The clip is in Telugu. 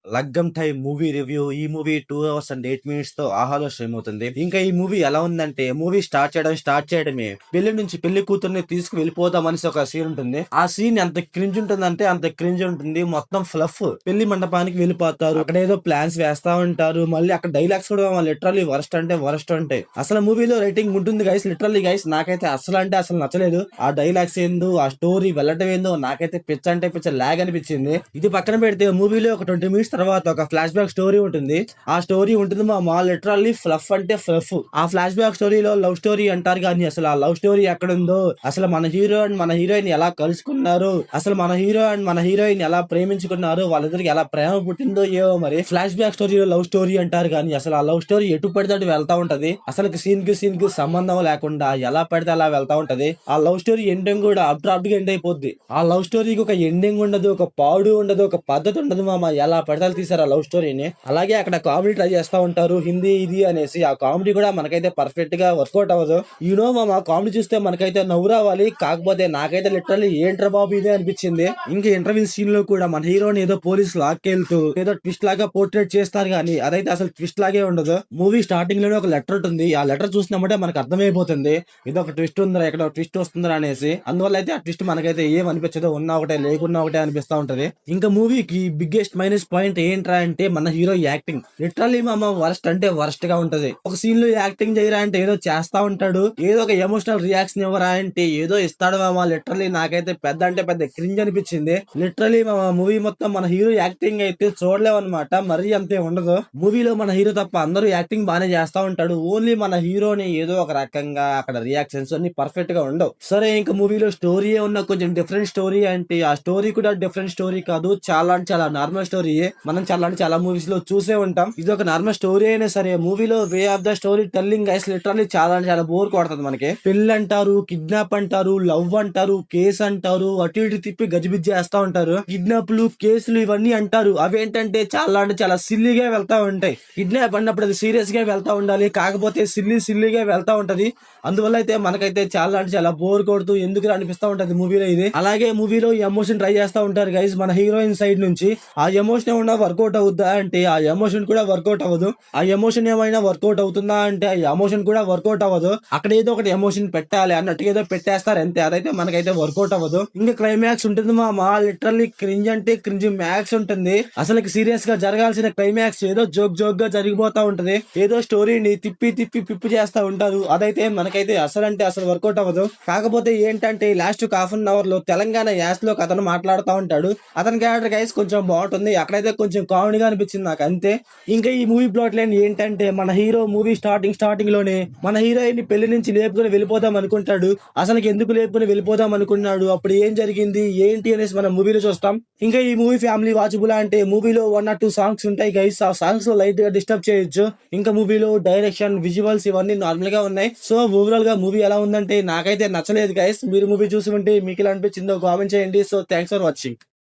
లగ్గం టైమ్ మూవీ రివ్యూ. ఈ మూవీ 2 అవర్స్ అండ్ 8 మినిట్స్ తో ఆహాలో స్ట్రీమ్ అవుతుంది. ఇంకా ఈ మూవీ ఎలా ఉందంటే, మూవీ స్టార్ట్ చేయడమే పెళ్లి నుంచి పెళ్లి కూతుర్ని తీసుకు వెళ్ళిపోదాం అనేసి ఒక సీన్ ఉంటుంది. ఆ సీన్ ఎంత క్రింజ్ ఉంటుందంటే అంత క్రింజ్ ఉంటుంది. మొత్తం ఫ్లఫ్. పెళ్లి మండపానికి వెళ్ళిపోతారు, అక్కడ ఏదో ప్లాన్స్ వేస్తా ఉంటారు. మళ్ళీ అక్కడ డైలాగ్స్ కూడా లిటరల్లీ వరస్ట్ అంటే వరస్ట్ ఉంటాయి. అసలు మూవీలో రైటింగ్ ఉంటుంది గైస్, లిటరల్లీ గైస్. నాకైతే అసలు అంటే అసలు నచ్చలేదు. ఆ డైలాగ్స్ ఏందో, ఆ స్టోరీ వెళ్ళటం ఏందో, నాకైతే పిచ్చ అంటే పిచ్చ లాగ్ అనిపించింది. ఇది పక్కన పెడితే మూవీలో ఒక 20 మినిట్స్ తర్వాత ఒక ఫ్లాష్ బ్యాక్ స్టోరీ ఉంటుంది. ఆ స్టోరీ ఉంటుంది మా లిటరల్లీ ఫ్లఫ్ అంటే ఫ్లఫ్. ఆ ఫ్లాష్ బ్యాక్ స్టోరీలో లవ్ స్టోరీ అంటారు కానీ అసలు ఆ లవ్ స్టోరీ ఎక్కడుందో, అసలు మన హీరో అండ్ మన హీరోయిన్ ఎలా కలుసుకున్నారు, అసలు మన హీరో అండ్ మన హీరోయిన్ ఎలా ప్రేమించుకున్నారు, వాళ్ళిద్దరికి ఎలా ప్రేమ పుట్టిందో ఏవో మరి. ఫ్లాష్ బ్యాక్ స్టోరీలో లవ్ స్టోరీ అంటారు కానీ అసలు ఆ లవ్ స్టోరీ ఎటు పడితే అటు వెళ్తా ఉంటది. అసలు సీన్ కి సంబంధం లేకుండా ఎలా పడితే అలా వెళ్తా ఉంటది. ఆ లవ్ స్టోరీ ఎండింగ్ కూడా అబ్రాప్ట్ గా ఎండ్ అయిపోద్ది. ఆ లవ్ స్టోరీకి ఒక ఎండింగ్ ఉండదు, ఒక పాడు ఉండదు, ఒక పద్ధతి ఉండదు మామ. ఎలా పడితే తీసారు ఆ లవ్ స్టోరీని. అలాగే అక్కడ కామెడీ ట్రై చేస్తా ఉంటారు, హిందీ ఇది అనేసి. ఆ కామెడీ కూడా మనకైతే పర్ఫెక్ట్ గా వర్కౌట్ అవ్వదు. మామ కామెడీ చూస్తే మనకైతే నవ్వు రావాలి, కాకపోతే నాకైతే లిటరల్లీ ఏంట్రా బాబు ఇదే అనిపించింది. ఇంకా ఇంటర్వ్యూ సీన్ లో కూడా మన హీరోని ఏదో పోలీస్ లాక్కెళ్తూ ఏదో ట్విస్ట్ లాగా పోర్ట్రేట్ చేస్తారు కానీ అదైతే అసలు ట్విస్ట్ లాగే ఉండదు. మూవీ స్టార్టింగ్ లోనే ఒక లెటర్ ఉంటుంది. ఆ లెటర్ చూసినామంటే మనకు అర్థమైపోతుంది ఏదో ఒక ట్విస్ట్ ఉందా, ఎక్కడ ట్విస్ట్ వస్తుందా అనేసి. అందువల్ల అయితే ఆ ట్విస్ట్ మనకైతే ఏం అనిపించదు, ఉన్నా ఒకటే లేకున్నా ఒకటే అనిపిస్తా ఉంటది. ఇంకా మూవీకి బిగ్గెస్ట్ మైనస్ పాయింట్ ఏంట్రా అంటే మన హీరో యాక్టింగ్. లిటరల్లీ మామ వరస్ట్ అంటే వరస్ట్ గా ఉంటది. ఒక సీన్ లో యాక్టింగ్ చేయరా అంటే ఏదో చేస్తా ఉంటాడు, ఏదో ఒక ఎమోషనల్ రియాక్షన్ ఇవ్వరా అంటే ఏదో ఇస్తాడు మామ. లిటరల్లీ నాకైతే పెద్ద అంటే పెద్ద క్రింజ్ అనిపించింది. లిటరల్లీ మామ మూవీ మొత్తం మన హీరో యాక్టింగ్ అయితే చూడలేమన్నమాట, మరీ అంతే ఉండదు. మూవీలో మన హీరో తప్ప అందరూ యాక్టింగ్ బానే చేస్తా ఉంటాడు, ఓన్లీ మన హీరోని ఏదో ఒక రకంగా అక్కడ రియాక్షన్స్ అన్ని పర్ఫెక్ట్ గా ఉండవు. సరే ఇంకా మూవీలో స్టోరీ ఉన్న కొంచెం డిఫరెంట్ స్టోరీ అంటే ఆ స్టోరీ కూడా డిఫరెంట్ స్టోరీ కాదు, చాలా అంటే చాలా నార్మల్ స్టోరీ. మనం చాలా మూవీస్ లో చూసే ఉంటాం. ఇది ఒక నార్మల్ స్టోరీ అయినా సరే మూవీలో way of the story telling guys literally చాలా బోర్ కొడుతుంది మనకి. పెళ్లి అంటారు, కిడ్నాప్ అంటారు, లవ్ అంటారు, కేసు అంటారు, అటు ఇటు తిప్పి గజిబిజి చేస్తా ఉంటారు. కిడ్నాప్లు, కేసులు ఇవన్నీ అంటారు. అవేంటంటే చాలా అంటే చాలా సిల్లీగా వెళ్తా ఉంటాయి. కిడ్నాప్ అన్నప్పుడు అది సీరియస్ గా వెళ్తా ఉండాలి, కాకపోతే సిల్లీగా వెళ్తా ఉంటది. అందువల్ల అయితే మనకైతే చాలా అంటే చాలా బోర్ కొడుతూ ఎందుకు అనిపిస్తా ఉంటది మూవీలో ఇది. అలాగే మూవీలో ఎమోషన్ ట్రై చేస్తా ఉంటారు గైస్ మన హీరోయిన్ సైడ్ నుంచి. ఆ ఎమోషన్ ఏమన్నా వర్కౌట్ అవుద్దా అంటే ఆ ఎమోషన్ కూడా వర్కౌట్ అవ్వదు. ఆ ఎమోషన్ ఏమైనా వర్కౌట్ అవుతుందా అంటే ఆ ఎమోషన్ కూడా వర్కౌట్ అవ్వదు. అక్కడ ఏదో ఒకటి ఎమోషన్ పెట్టాలి అన్నట్టుగా ఏదో పెట్టేస్తారు అంతే, అదైతే మనకైతే వర్కౌట్ అవ్వదు. ఇంకా క్లైమాక్స్ ఉంటుంది మా లిటరల్లీ క్రింజ్ అంటే క్రింజ్ మ్యాక్స్ ఉంటుంది. అసలు సీరియస్ గా జరగాల్సిన క్లైమాక్స్ ఏదో జోక్ గా జరిగిపోతా ఉంటది. ఏదో స్టోరీని తిప్పి పిప్పి చేస్తా ఉంటారు. అదైతే మనకైతే అసలు అంటే అసలు వర్కౌట్ అవ్వదు. కాకపోతే ఏంటంటే లాస్ట్ హాఫ్ అన్ అవర్ లో తెలంగాణ యాసలో అతను మాట్లాడుతూ ఉంటాడు. అతని క్యారెక్టర్ గైస్ కొంచెం బాగుంటుంది, అక్కడైతే కొంచెం కామెడీగా అనిపించింది నాకు అంతే. ఇంకా ఈ మూవీ ప్లాట్ లైన్ ఏంటంటే మన హీరో మూవీ స్టార్టింగ్ లోనే మన హీరోయిన్ పెళ్లి నుంచి లేపుకొని వెళ్ళిపోదాం అనుకుంటాడు. అసలు ఎందుకు లేపుకొని వెళ్ళిపోదాం అనుకున్నాడు, అప్పుడు ఏం జరిగింది ఏంటి అనేసి మనం మూవీలో చూస్తాం. ఇంకా ఈ మూవీ ఫ్యామిలీ వాచబుల్ అంటే మూవీలో 1 or 2 సాంగ్స్ ఉంటాయి గైస్. ఆ సాంగ్స్ లో లైట్ గా డిస్టర్బ్ చేయొచ్చు. ఇంకా మూవీలో డైరెక్షన్, విజువల్స్ ఇవన్నీ నార్మల్ గా ఉన్నాయి. సో ఓవరాల్ గా మూవీ ఎలా ఉందంటే నాకైతే నచ్చలేదు గైస్. మీరు మూవీ చూసి ఉంటే మీకు ఎలా అనిపించిందో కామెంట్ చేయండి. So thanks for watching.